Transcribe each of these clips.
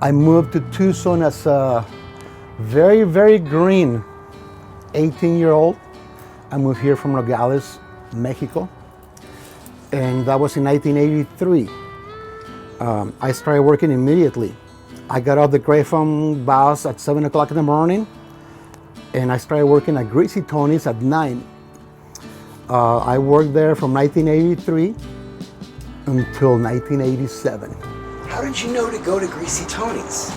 I moved to Tucson as a very, very green 18-year-old. I moved here from Nogales, Mexico, and that was in 1983. I started working immediately. I got off the Greyhound bus at 7 o'clock in the morning, and I started working at Greasy Tonys at 9. I worked there from 1983 until 1987. How did you know to go to Greasy Tonys?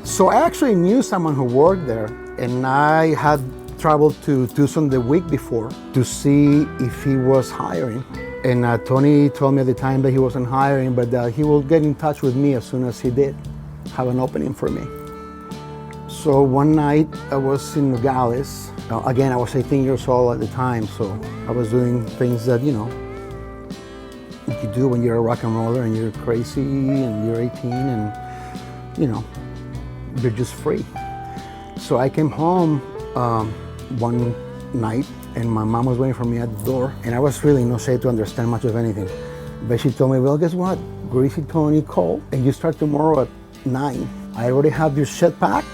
So I actually knew someone who worked there, and I had traveled to Tucson the week before to see if he was hiring. And Tony told me at the time that he wasn't hiring, but he will get in touch with me as soon as he did have an opening for me. So one night I was in Nogales. Again, I was 18 years old at the time, so I was doing things that, you do when you're a rock and roller and you're crazy and you're 18 and, you're just free. So I came home one night and my mom was waiting for me at the door, and I was really no shape to understand much of anything. But she told me, well, guess what? Greasy Tony called and you start tomorrow at 9. I already have your shit packed.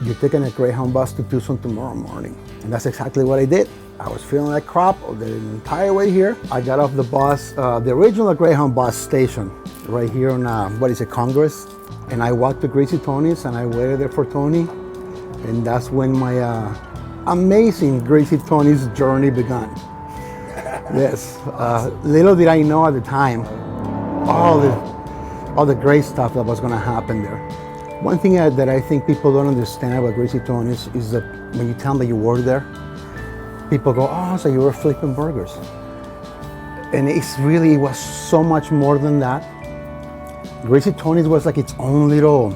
You're taking a Greyhound bus to Tucson tomorrow morning. And that's exactly what I did. I was feeling like crap the entire way here. I got off the bus, the original Greyhound bus station, right here on, Congress. And I walked to Greasy Tonys and I waited there for Tony. And that's when my amazing Greasy Tonys journey began. Yes, little did I know at the time, all the great stuff that was gonna happen there. One thing that I think people don't understand about Greasy Tonys is that when you tell them that you work there, people go, oh, so you were flipping burgers. And it was so much more than that. Greasy Tonys was like its own little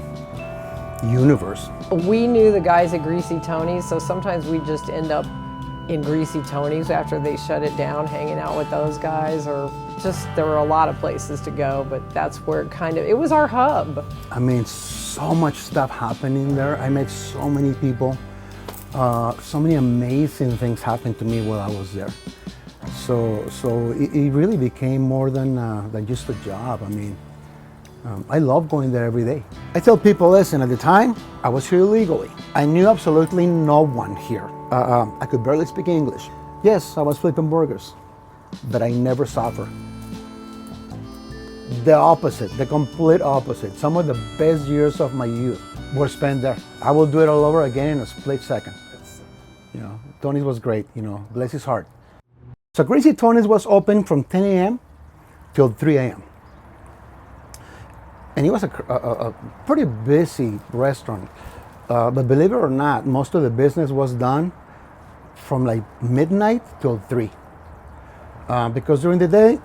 universe. We knew the guys at Greasy Tonys, so sometimes we just end up in Greasy Tonys after they shut it down, hanging out with those guys, or just, there were a lot of places to go, but that's where it was our hub. I mean, so much stuff happening there. I met so many people. So many amazing things happened to me while I was there. So it really became more than just a job. I mean, I love going there every day. I tell people, listen, at the time, I was here illegally. I knew absolutely no one here. I could barely speak English. Yes, I was flipping burgers, but I never suffered. The opposite, the complete opposite. Some of the best years of my youth were spent there. I will do it all over again in a split second. Tony's was great, bless his heart. So Greasy Tonys was open from 10 a.m. till 3 a.m. And it was a pretty busy restaurant. But believe it or not, most of the business was done from like midnight till 3. Because during the day,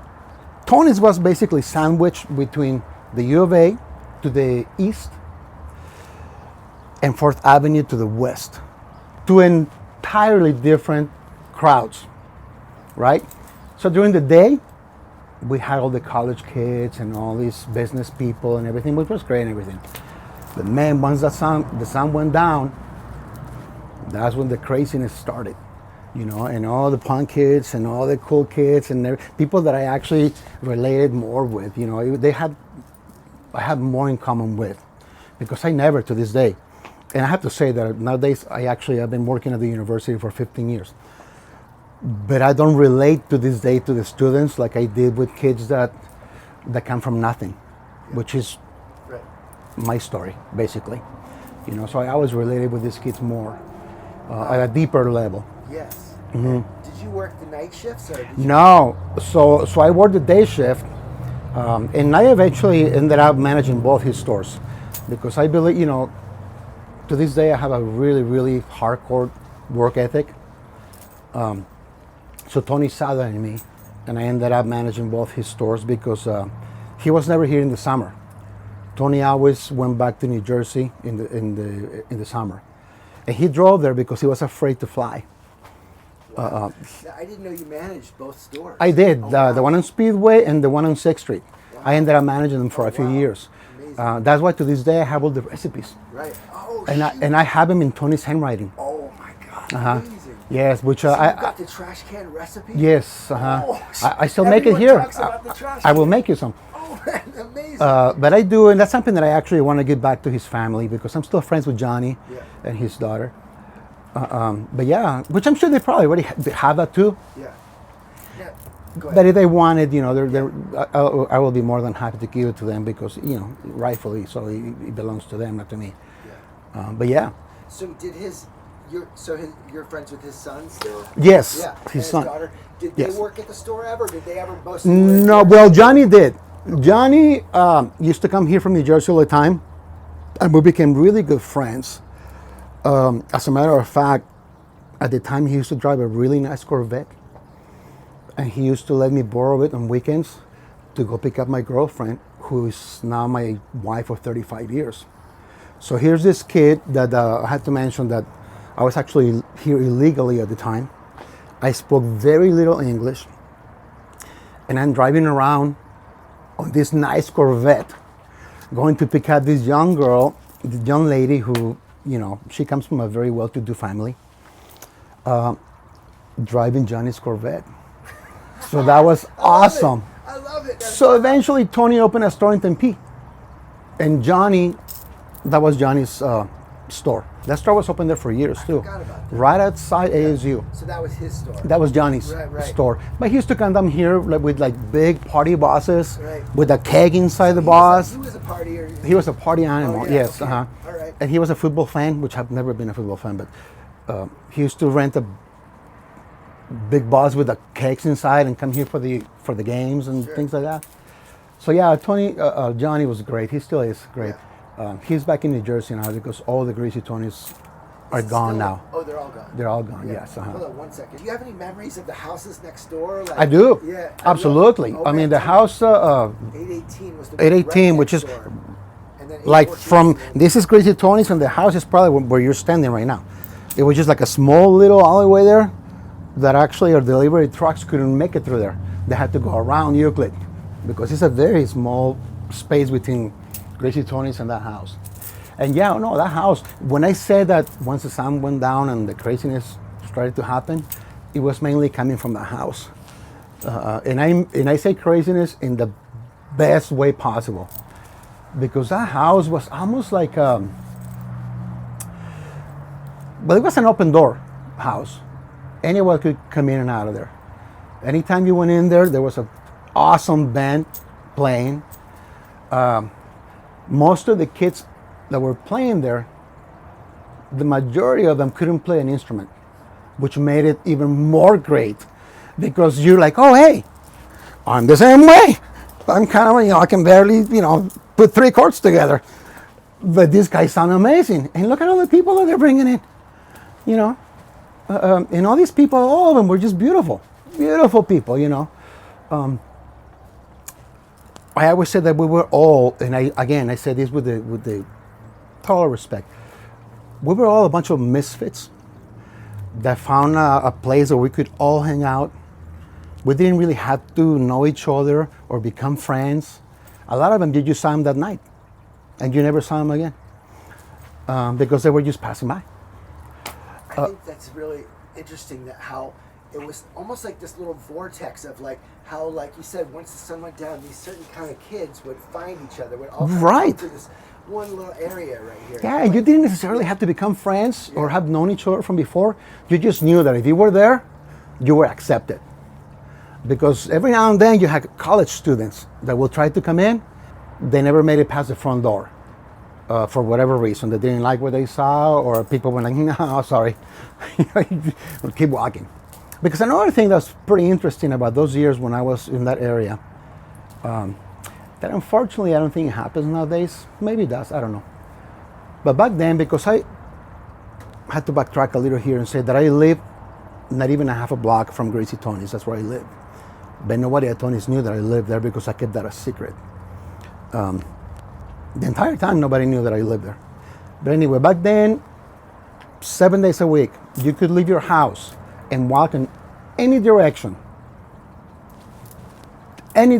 Tony's was basically sandwiched between the U of A to the east and 4th Avenue to the west. Two entirely different crowds, right? So during the day, we had all the college kids and all these business people and everything, which was great and everything. But man, once the sun went down, that's when the craziness started, and all the punk kids and all the cool kids and people that I actually related more with, I had more in common with, because I never to this day, and I have to say that nowadays I've been working at the university for 15 years. But I don't relate to this day to the students like I did with kids that come from nothing, which is my story, basically. So I always related with these kids more at a deeper level. Yes. Mm-hmm. Did you work the night shifts? Or No. So I worked the day shift, and I eventually ended up managing both his stores, because I believe, to this day I have a really, really hardcore work ethic. So Tony saw that in me, and I ended up managing both his stores because he was never here in the summer. Tony always went back to New Jersey in the summer, and he drove there because he was afraid to fly. Wow. I didn't know you managed both stores. I did, Wow. the one on Speedway and the one on 6th Street. Wow. I ended up managing them for a few years. That's why to this day I have all the recipes. Right. Oh, and I have them in Tony's handwriting. Oh my God. Amazing. Yes, which so you I got the trash can recipe? Yes. Oh, I still make it here. Talks about the trash I will can. make you some. Oh man, amazing. amazing. But I do, and that's something that I actually want to give back to his family because I'm still friends with Johnny and his daughter. But yeah, which I'm sure they probably already have that too. Yeah. Yeah. Go ahead. But if they wanted, I will be more than happy to give it to them because, rightfully, so it belongs to them, not to me. Yeah. But yeah. So you're friends with his son still? Yes, Yeah. his and son. His daughter. Did Yes. they work at the store ever? Did they ever mostly work No, there? well, Johnny did. Johnny used to come here from New Jersey all the time, and we became really good friends. As a matter of fact, at the time he used to drive a really nice Corvette, and he used to let me borrow it on weekends to go pick up my girlfriend, who is now my wife of 35 years. So here's this kid that I had to mention that I was actually here illegally at the time. I spoke very little English, and I'm driving around on this nice Corvette, going to pick up this young girl, the young lady who, she comes from a very well-to-do family, driving Johnny's Corvette. So that was awesome. I love it. So eventually Tony opened a store in Tempe, and Johnny, that was Johnny's store. That store was open there for years too. forgot about that. Right outside ASU. So that was his store. That was Johnny's Right. store. But he used to come down here with big party buses, Right. with a keg inside the bus. He was a partier. He was a party animal, Oh, yeah, yes. okay. Uh-huh. All right. And he was a football fan, which I've never been a football fan, but he used to rent a big bus with the kegs inside and come here for the games and things like that. So yeah, Johnny was great. He still is great. He's back in New Jersey now because all the Greasy Tonys are gone now. Oh, they're all gone. They're all gone, yes. Uh-huh. Hold on 1 second. Do you have any memories of the houses next door? Like, I do. Yeah. Absolutely. I mean, the house, 818 was the 818, right which next is door. And then like 814 this is Greasy Tony's, and the house is probably where you're standing right now. It was just like a small little alleyway there that actually our delivery trucks couldn't make it through there. They had to go around Euclid because it's a very small space between Greasy Tony's and that house. And yeah, no, that house, when I said that once the sun went down and the craziness started to happen, it was mainly coming from the house. And I say craziness in the best way possible, because that house was almost like, well, it was an open door house. Anyone could come in and out of there. Anytime you went in there, there was an awesome band playing. Most of the kids that were playing there, the majority of them couldn't play an instrument, which made it even more great, because you're like, oh, hey, I'm the same way. I'm kind of, I can barely, put 3 chords together. But these guys sound amazing. And look at all the people that they're bringing in, and all these people, all of them were just beautiful, beautiful people, I always said that we were all, and I said this with the total respect, we were all a bunch of misfits that found a place where we could all hang out. We didn't really have to know each other or become friends. A lot of them, you just saw them that night, and you never saw them again because they were just passing by. I think that's really interesting, that how it was almost like this little vortex of how, like you said, once the sun went down, these certain kind of kids would find each other, would all come to this one little area right here. Yeah, and you didn't necessarily have to become friends or have known each other from before. You just knew that if you were there, you were accepted. Because every now and then you had college students that will try to come in. They never made it past the front door for whatever reason. They didn't like what they saw, or people were like, no, sorry. We'll keep walking. Because another thing that's pretty interesting about those years when I was in that area, that unfortunately I don't think it happens nowadays. Maybe it does, I don't know. But back then, because I had to backtrack a little here and say that I lived not even a half a block from Greasy Tony's, that's where I lived. But nobody at Tony's knew that I lived there because I kept that a secret. The entire time nobody knew that I lived there. But anyway, back then, 7 days a week, you could leave your house and walk in any direction, and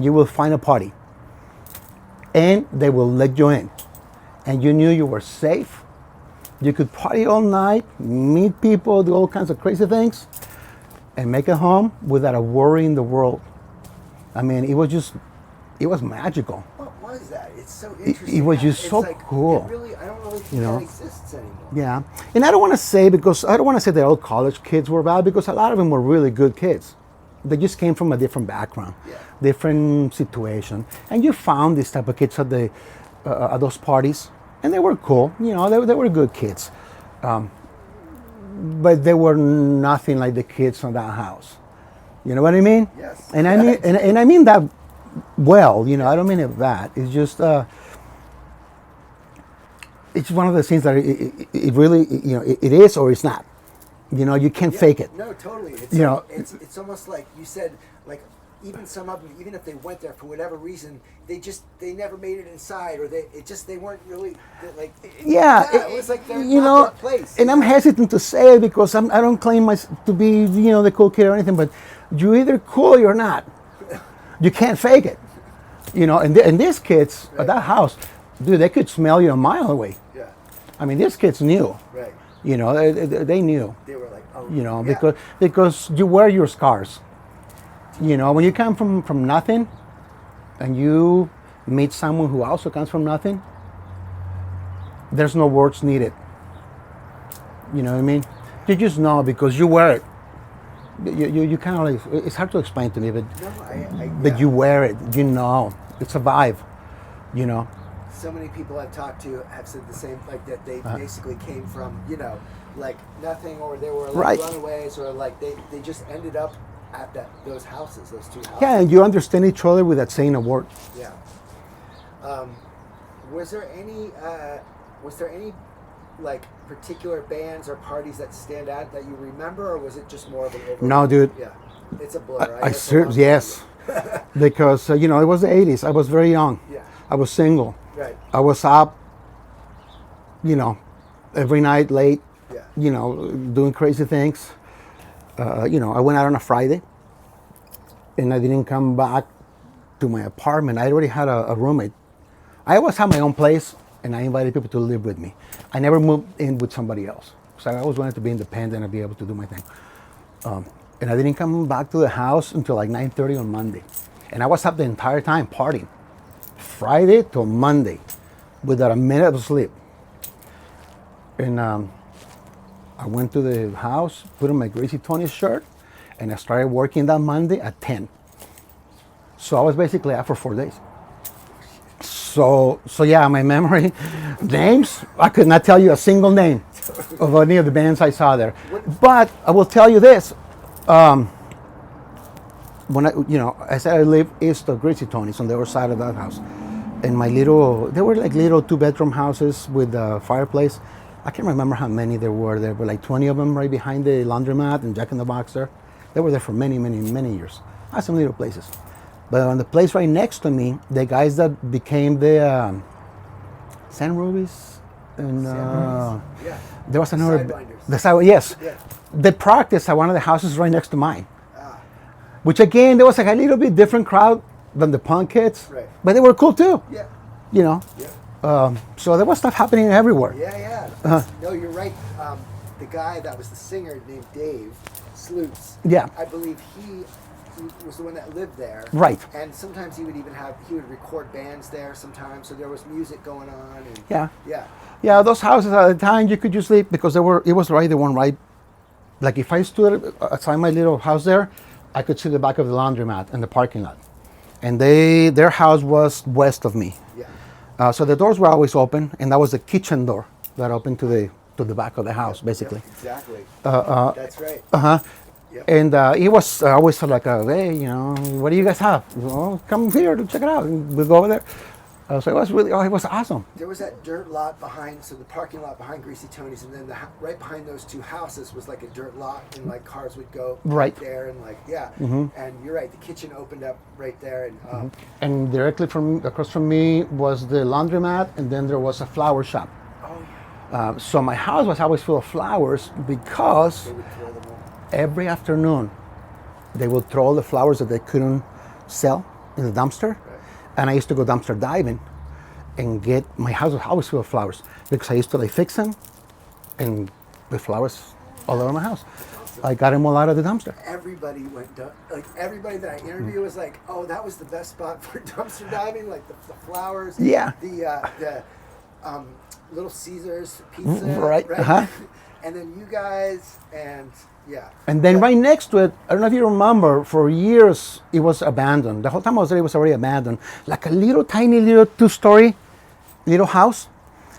you will find a party. And they will let you in. And you knew you were safe. You could party all night, meet people, do all kinds of crazy things, and make it home without a worry in the world. I mean, it was just it was magical. What was that? It's so interesting. It was just It's so like, cool. It really, I don't really think You know? that exists anymore. Yeah, and I don't want to say that all college kids were bad, because a lot of them were really good kids. They just came from a different background, different situation, and you found these type of kids at those parties, and they were cool. You know, they were good kids, but they were nothing like the kids from that house. You know what I mean? Yes. And I mean, and I mean that well. You know, I don't mean it bad. It's just. It's one of those things that it really, you know, it is or it's not. You know, you can't fake it. No, totally. It's You like, know, it's almost like you said, like even some of them, even if they went there for whatever reason, they never made it inside, or they weren't really like. Yeah, it was like they're you not know, their place. and I'm hesitant to say it because I don't claim to be, you know, the cool kid or anything, but you're either cool or you're not. You can't fake it. You know, and these kids at that house, dude, they could smell you a mile away. Yeah. I mean, these kids knew. Right. You know, they knew. They were like, oh. You know, yeah. because you wear your scars. You know, when you come from nothing, and you meet someone who also comes from nothing, there's no words needed. You know what I mean? You just know because you wear it. You kind of like, it's hard to explain to me, but No, you wear it. You know, it's a vibe. You know. So many people I've talked to have said the same, like that they basically came from, you know, like nothing, or they were like runaways, or like they just ended up at those houses, those two houses. Yeah, and you understand each other without saying a word. Yeah. Was there any like particular bands or parties that stand out that you remember, or was it just more of an overall? No, dude. Yeah, it's a blur. Yes, because you know, it was the '80s. I was very young. Yeah. I was single. Right. I was up, you know, every night late. Yeah. You know, doing crazy things. You know, I went out on a Friday, and I didn't come back to my apartment. I already had a roommate. I always had my own place, and I invited people to live with me. I never moved in with somebody else. So I always wanted to be independent and be able to do my thing. And I didn't come back to the house until like 9:30 on Monday. And I was up the entire time partying. Friday till Monday, without a minute of sleep. And I went to the house, put on my Greasy Tonys shirt, and I started working that Monday at 10. So I was basically out for 4 days. So yeah, my memory, names, I could not tell you a single name of any of the bands I saw there. But I will tell you this, when I said I live east of Greasy Tonys on the other side of that house. And they were like little 2-bedroom houses with a fireplace. I can't remember how many there were. There were like 20 of them right behind the laundromat and Jack in the Box there. They were there for many, many, many years. Awesome little places. But on the place right next to me, the guys that became the San Rubies, and yeah. there was another. Sidewinders. Yes. Yeah. They practiced at one of the houses right next to mine. Which again, there was like a little bit different crowd than the punk kids, right. But they were cool too. Yeah. You know. Yeah. So there was stuff happening everywhere. Yeah. No, you're right. The guy that was the singer named Dave Sloots. Yeah. I believe he was the one that lived there. Right. And sometimes he would record bands there sometimes, so there was music going on. And Yeah. Yeah. Yeah, those houses at the time you could just sleep because it was right, the one right. Like if I stood outside my little house there, I could see the back of the laundromat and the parking lot. And their house was west of me. Yeah. So the doors were always open, and that was the kitchen door that opened to the back of the house, basically. Yep, exactly. That's right. Uh-huh. Yep. And it was always like, hey, you know, what do you guys have? Well, come here to check it out. And we'll go over there. So it was awesome. There was that dirt lot behind, so the parking lot behind Greasy Tonys, and then right behind those two houses was like a dirt lot, and like cars would go right there, and like And you're right, the kitchen opened up right there, and and directly across from me was the laundromat, and then there was a flower shop. Oh yeah. So my house was always full of flowers because They would throw them all. every afternoon they would throw all the flowers that they couldn't sell in the dumpster. And I used to go dumpster diving and my house was always full of flowers because I used to fix them and with flowers all over my house. I got them all out of the dumpster. Everybody like everybody that I interviewed was like, oh, that was the best spot for dumpster diving, like the flowers, Yeah. the Little Caesars pizza, Right. And then you guys, and yeah. And then right next to it, I don't know if you remember, for years it was abandoned. The whole time I was there, it was already abandoned. Like a little tiny little 2-story little house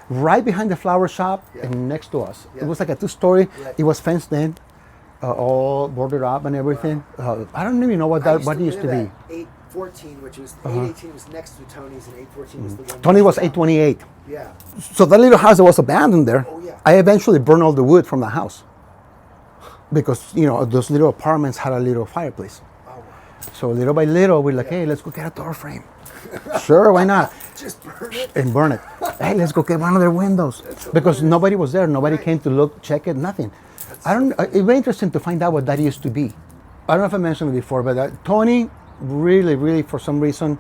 right behind the flower shop and next to us. Yeah. It was like a 2-story. Right. It was fenced in, all boarded up and everything. I don't even know what it used to be. 814, which was 818 was next to Tony's, and 814 was the one. Tony was 828. Yeah. So that little house that was abandoned there, Oh, yeah. I eventually burned all the wood from the house because those little apartments had a little fireplace. Oh, wow. So little by little, we're like, hey, let's go get a door frame. Sure, why not? Just burn it. And burn it. Hey, let's go get one of their windows. Because nobody was there. Nobody came to look, check it, nothing. It'd be interesting to find out what that used to be. I don't know if I mentioned it before, but Tony really, really, for some reason,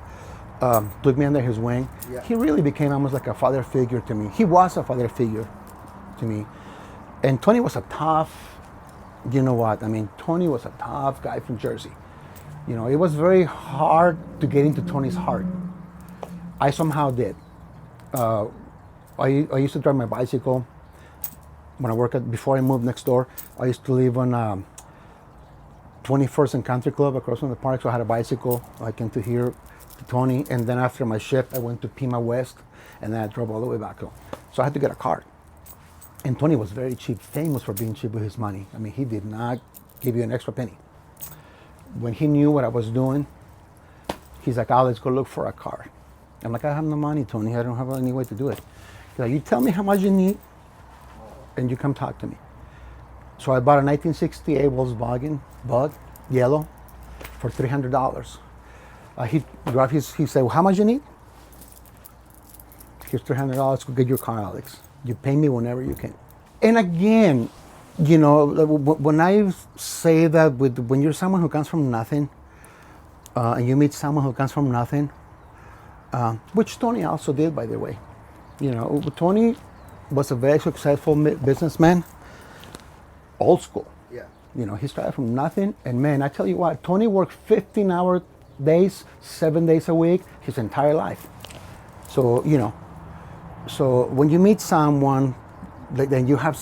took me under his wing. Yeah. He really became almost like a father figure to me. He was a father figure to me. And Tony was a tough, Tony was a tough guy from Jersey. It was very hard to get into Tony's heart. I somehow did. I used to drive my bicycle when I worked before I moved next door. I used to live on 21st and Country Club across from the park, so I had a bicycle. I came to here to Tony, and then after my shift, I went to Pima West, and then I drove all the way back home. So I had to get a car. And Tony was very cheap, famous for being cheap with his money. I mean, he did not give you an extra penny. When he knew what I was doing, he's like, oh, let's go look for a car. I'm like, I have no money, Tony. I don't have any way to do it. He's like, you tell me how much you need, and you come talk to me. So I bought a 1968 Volkswagen Bug, yellow, for $300. He said, well, how much you need? Here's $300, go get your car, Alex. You pay me whenever you can. And again, when I say that when you're someone who comes from nothing, and you meet someone who comes from nothing, which Tony also did, by the way. Tony was a very successful businessman, old school. Yeah. He started from nothing, and man, I tell you what, Tony worked 15-hour days, 7 days a week, his entire life. So, so when you meet someone, then you have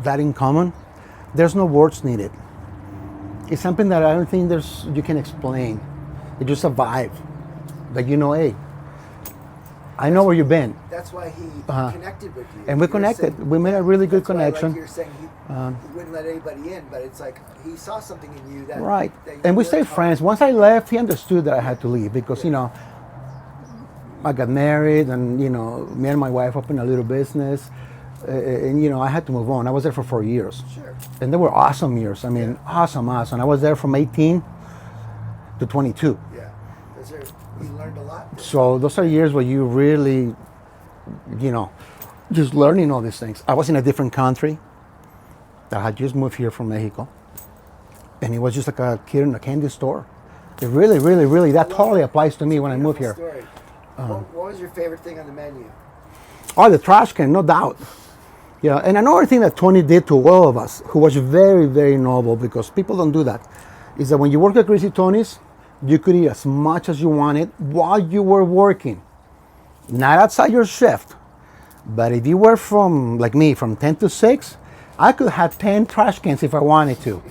that in common, there's no words needed. It's something that I don't think you can explain. It's just a vibe. Like, hey, I know where you've been. That's why he connected with you. And we connected. We made a really good connection. Like you're saying, he wouldn't let anybody in, but it's like he saw something in you that. Right. That you And we really stayed friends. Once I left, he understood that I had to leave because, I got married and, me and my wife opened a little business. And, I had to move on. I was there for 4 years. Sure. And they were awesome years. I mean, awesome. I was there from 18 to 22. Yeah. You learned a lot. So those are years where you really, just learning all these things. I was in a different country. I had just moved here from Mexico. And it was just like a kid in a candy store. It really, really, really, that totally applies to me when I moved here. Story. What was your favorite thing on the menu? Oh, the trash can, no doubt. Yeah, and another thing that Tony did to all of us, who was very, very noble, because people don't do that, is that when you work at Greasy Tonys, you could eat as much as you wanted while you were working. Not outside your shift. But if you were like me, from 10 to 6, I could have 10 trash cans if I wanted to.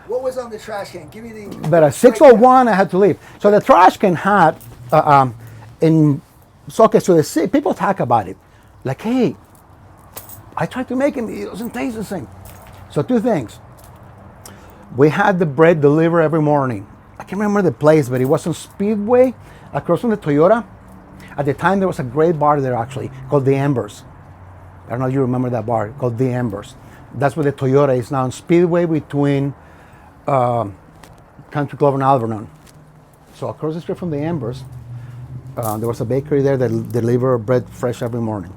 What was on the trash can? Give me the... But at 6:01, I had to leave. So the trash can had, so people talk about it. Like, hey, I tried to make it doesn't taste the same. So 2 things. We had the bread delivered every morning. I can't remember the place, but it was on Speedway across from the Toyota. At the time, there was a great bar there actually called the Embers. I don't know if you remember that bar called the Embers. That's where the Toyota is now on Speedway between Country Club and Alvernon. So across the street from the Embers, there was a bakery there that delivered bread fresh every morning.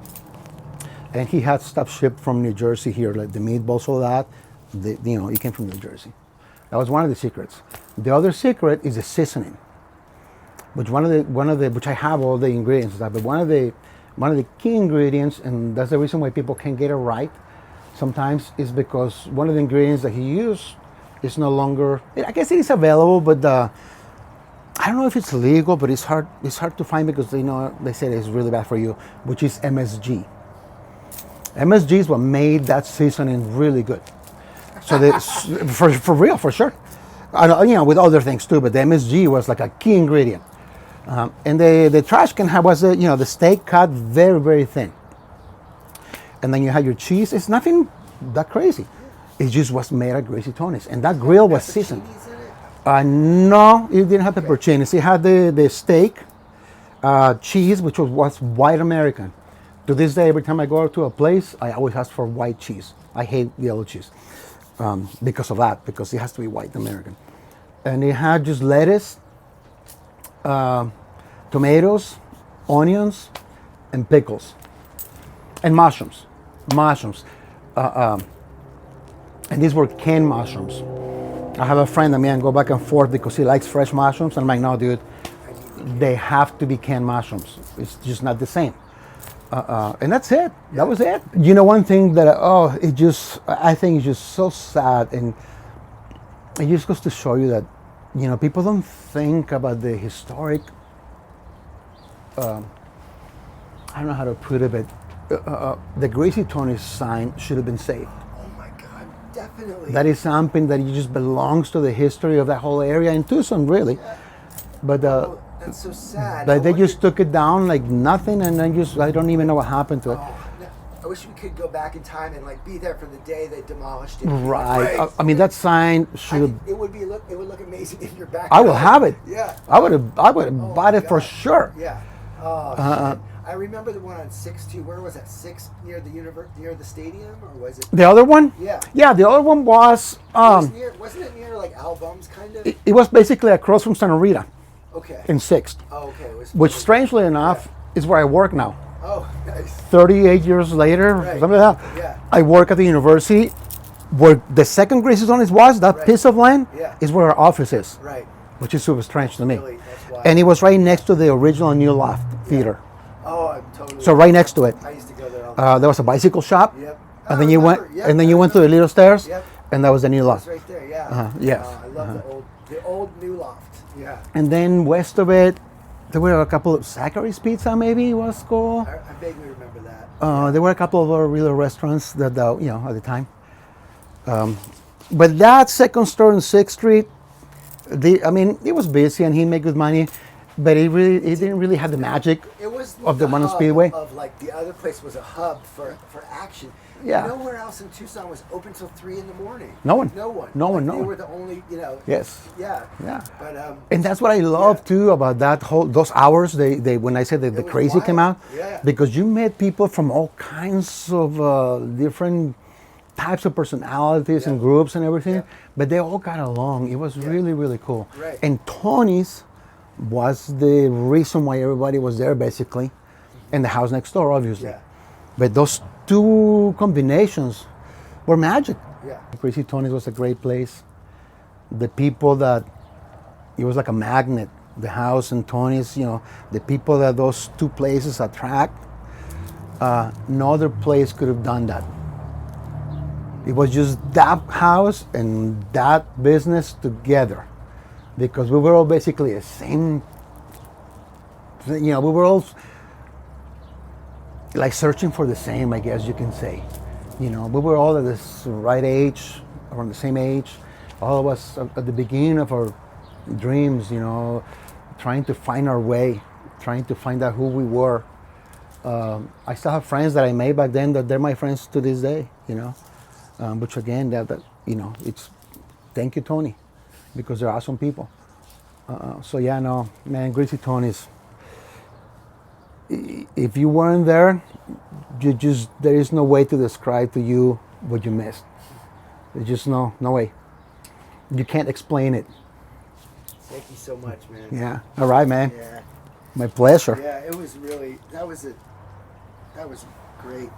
And he had stuff shipped from New Jersey here, like the meatballs, all that. It came from New Jersey. That was one of the secrets. The other secret is the seasoning, which which I have all the ingredients, but one of the key ingredients, and that's the reason why people can't get it right, sometimes is because one of the ingredients that he used is no longer. I guess it is available, but I don't know if it's legal, but it's hard. It's hard to find because they say it's really bad for you, which is MSG. MSG is what made that seasoning really good. So for real, for sure. With other things too, but the MSG was like a key ingredient. And the trash can was the steak cut very, very thin. And then you have your cheese. It's nothing that crazy. It just was made at Greasy Tony's, and that grill was seasoned. No, it didn't have pepperoncinis. It had the steak, cheese, which was white American. To this day, every time I go to a place, I always ask for white cheese. I hate yellow cheese because of that, because it has to be white American. And it had just lettuce, tomatoes, onions, and pickles, and mushrooms. And these were canned mushrooms. I have a friend that me and go back and forth because he likes fresh mushrooms. And I'm like, no, dude, they have to be canned mushrooms. It's just not the same. And that's it. That was it. One thing that I think is just so sad, and it just goes to show you that people don't think about the historic. I don't know how to put it, but the Greasy Tonys sign should have been saved. Oh my God, definitely. That is something that just belongs to the history of that whole area in Tucson, really. Yeah. But that's so sad. but they just took it down like nothing, and I don't even know what happened to it. Oh, no. I wish we could go back in time and be there for the day they demolished it. Right. I mean, that sign should have. It would look amazing in your backyard. I will have it. Yeah. I would have bought it for sure. Yeah. Oh, shit. I remember the one on 6-2. Where was that? 6 near the stadium, or was it? The other one? Yeah. Yeah, the other one was. Wasn't it near Albums kind of? It was basically across from Santa Rita. Okay. In 6th. Oh, okay. Which, strangely enough, is where I work now. Oh, nice. 38 years later, right. something like that. Yeah. I work at the university where the second Greasy Tonys was. That right. piece of land yeah. is where our office is. Right. Which is super strange to me. Really, that's why. And it was right next to the original New Loft Theater. Oh, I'm totally. So right next to it. I used to go there all the time. There was a bicycle shop. Yep. And then you went to the little stairs. Yep. And that was the New Loft. It's right there, yeah. Yes. I love the old New Loft. Yeah. And then west of it, there were a couple of Zachary's Pizza, maybe was cool. I vaguely remember that. There were a couple of other real restaurants that, at the time. But that second store on 6th Street, it was busy and he made good money, but it didn't really have the magic of the Monroy Speedway. The other place was a hub for action. Yeah. Nowhere else in Tucson was open till 3 in the morning. No one. They were the only, Yes. Yeah. Yeah. But and that's what I love too about those hours. They when I said that the crazy wild. came out, Yeah. because you met people from all kinds of different types of personalities and groups and everything, but they all got along. It was really, really cool. Right. And Tony's was the reason why everybody was there, basically, and the house next door, obviously. Yeah. But those two combinations were magic. Yeah. Greasy Tony's was a great place. The people it was like a magnet. The house and Tony's, the people that those two places attract, no other place could have done that. It was just that house and that business together, because we were all basically the same. We were all searching for the same, I guess you can say. We were all at this right age, around the same age. All of us at the beginning of our dreams, trying to find our way, trying to find out who we were. I still have friends that I made back then that they're my friends to this day, which again, it's thank you, Tony, because they're awesome people. Greasy Tonys. If you weren't there, there is no way to describe to you what you missed. There's just no way. You can't explain it. Thank you so much, man. Yeah. All right, man. Yeah. My pleasure. Yeah, it was really, that was great.